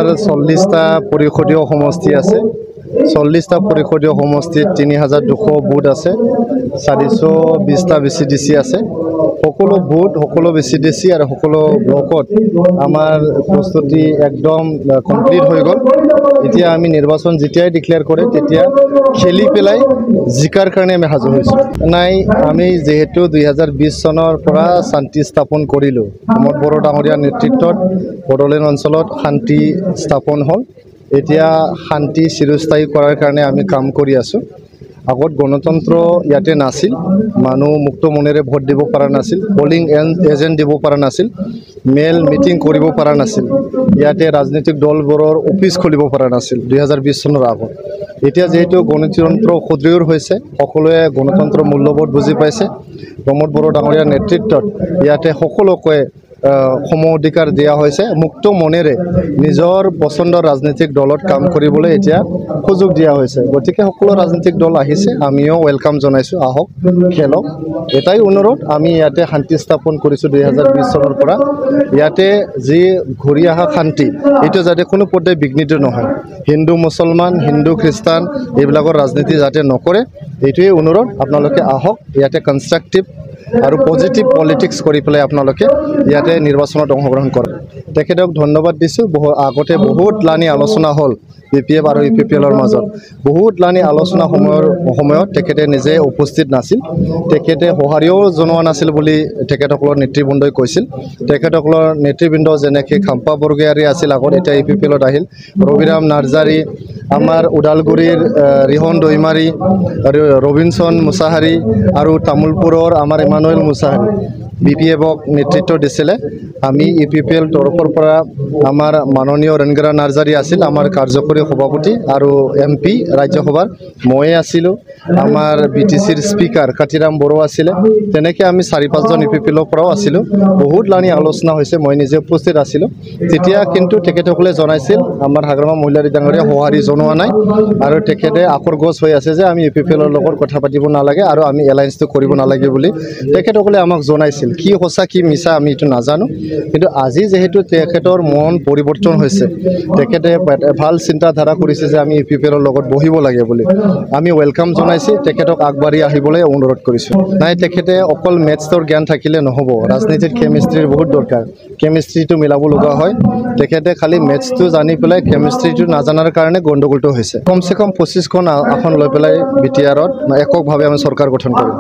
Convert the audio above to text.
আমাৰ 40টা পৰিষদীয় সমষ্টি আছে 40টা পৰিষদীয় সমষ্টিত 3200 বুথ আছে 420টা VCDC আছে সকলো বুথ সকলো VCDC আৰু সকলো ব্লকত আমাৰ প্ৰস্তুতি একদম কমপ্লিট হৈ গ'ল এতিয়া আমি নিৰ্বাচন যেতিয়াই ডিক্লেয়াৰ কৰে তেতিয়া খেলি পেলাই জিকাৰ কাৰণে আমি সাজু হৈছোঁ নাই আমি যেহেতু 2020 চনৰ পৰা শান্তি স্থাপন কৰিলোঁ প্ৰমোদ বড়ো ডাঙৰীয়াৰ নেতৃত্বত বড়োলেণ্ড অঞ্চলত শান্তি স্থাপন হ'ল এতিয়া শান্তি চিৰস্থায়ী কৰাৰ কাৰণে আমি কাম কৰি আছোঁ আগত গণতন্ত্ৰ ইয়াতে নাছিল মানুহ মুক্ত মনেৰে ভোট দিব পৰা নাছিল পোলিং এজেণ্ট দিব পৰা নাছিল মেল মিটিং কৰিব পৰা নাছিল ইয়াতে ৰাজনৈতিক দলবোৰৰ অফিচ খুলিব পৰা নাছিল 2020 চনৰ আগত এতিয়া যেহেতু গণতন্ত্ৰ সুদৃঢ় হৈছে সকলোৱে গণতন্ত্ৰ মূল্যবোধ বুজি পাইছে প্ৰমোদ বড়ো ডাঙৰীয়াৰ নেতৃত্বত ইয়াতে সকলোকে সম অধিকাৰ দিয়া হৈছে মুক্ত মনেৰে নিজৰ পছন্দৰ ৰাজনৈতিক দলত কাম কৰিবলৈ এতিয়া সুযোগ দিয়া হৈছে গতিকে সকলো ৰাজনৈতিক দল আহিছে আমিও ওয়েলকাম জনাইছো আহক খেলক এটাই অনুৰোধ আমি ইয়াতে শান্তি স্থাপন কৰিছো 2020 চনৰ পৰা ইয়াতে যি ঘূৰি অহা শান্তি এইটো যাতে কোনো পৰ্যায়ত বিঘ্নিত নহয় হিন্দু মুছলমান হিন্দু খ্ৰীষ্টান এইবিলাকৰ ৰাজনীতি যাতে নকৰে এইটোৱে অনুৰোধ আপোনালোকে আহক ইয়াতে কনষ্ট্ৰাকটিভ আৰু পজিটিভ পলিটিক্স কৰি পেলাই আপোনালোকে ইয়াতে নিৰ্বাচনত অংশগ্ৰহণ কৰে তেখেতক ধন্যবাদ দিছোঁ আগতে বহুত লানি আলোচনা হ'ল BPF আৰু UPPLৰ মাজত বহুত লানি আলোচনা সময়ত তেখেতে নিজে উপস্থিত নাছিল তেখেতে সহাৰিও জনোৱা নাছিল বুলি তেখেতসকলৰ নেতৃবৃন্দই কৈছিল তেখেতসকলৰ নেতৃবৃন্দ যেনেকৈ খাম্পা বৰগয়াৰী আছিল আগত এতিয়া UPPLত আহিল ৰবিৰাম নাৰ্জাৰী আমাৰ ওদালগুৰিৰ ৰিহন দৈমাৰী ৰবিনসন মুছাহাৰী আৰু তামুলপুৰৰ আমাৰ ইমানুৱেল মুছাহাৰী BPFক নেতৃত্ব দিছিলে আমি UPPL তৰফৰ পৰা আমাৰ মাননীয় ৰণগৰা নাৰ্জাৰী আছিল আমাৰ কাৰ্যকৰী সভাপতি আৰু MP ৰাজ্যসভাৰ মই আছিলোঁ আমাৰ BTCৰ স্পিকাৰ কাতিৰাম বড়ো আছিলে তেনেকৈ আমি 4-5জন UPPLৰ পৰাও আছিলোঁ বহুত লানি আলোচনা হৈছে মই নিজে উপস্থিত আছিলোঁ তেতিয়া কিন্তু তেখেতসকলে জনাইছিল আমাৰ হাগ্ৰামা মহিলাৰী ডাঙৰীয়া সঁহাৰি জনোৱা নাই আৰু তেখেতে আখৰ গছ হৈ আছে যে আমি UPPLৰ লগত কথা পাতিব নালাগে আৰু আমি এলায়েন্সটো কৰিব নালাগে বুলি তেখেতসকলে আমাক জনাইছিল কি সঁচা কি মিছা আমি এইটো নাজানো কিন্তু আজি যেহেতু তেখেতৰ মন পৰিৱৰ্তন হৈছে তেখেতে ভাল চিন্তাধাৰা কৰিছে যে আমি UPPLৰ লগত বহিব লাগে বুলি আমি ওয়েলকাম জনাইছো তেখেতক আগবাঢ়ি আহিবলৈ অনুৰোধ কৰিছোঁ নাই তেখেতে অকল মেথছৰ জ্ঞান থাকিলে নহ'ব ৰাজনীতিত কেমিষ্ট্ৰিৰ বহুত দৰকাৰ কেমিষ্ট্ৰিটো মিলাব লগা হয় তেখেতে খালি মেথছটো জানি পেলাই কেমিষ্ট্ৰিটো নাজানাৰ কাৰণে গণ্ডগোলটো হৈছে কমচে কম 25খন আসন লৈ পেলাই BTRত এককভাৱে আমি চৰকাৰ গঠন কৰিম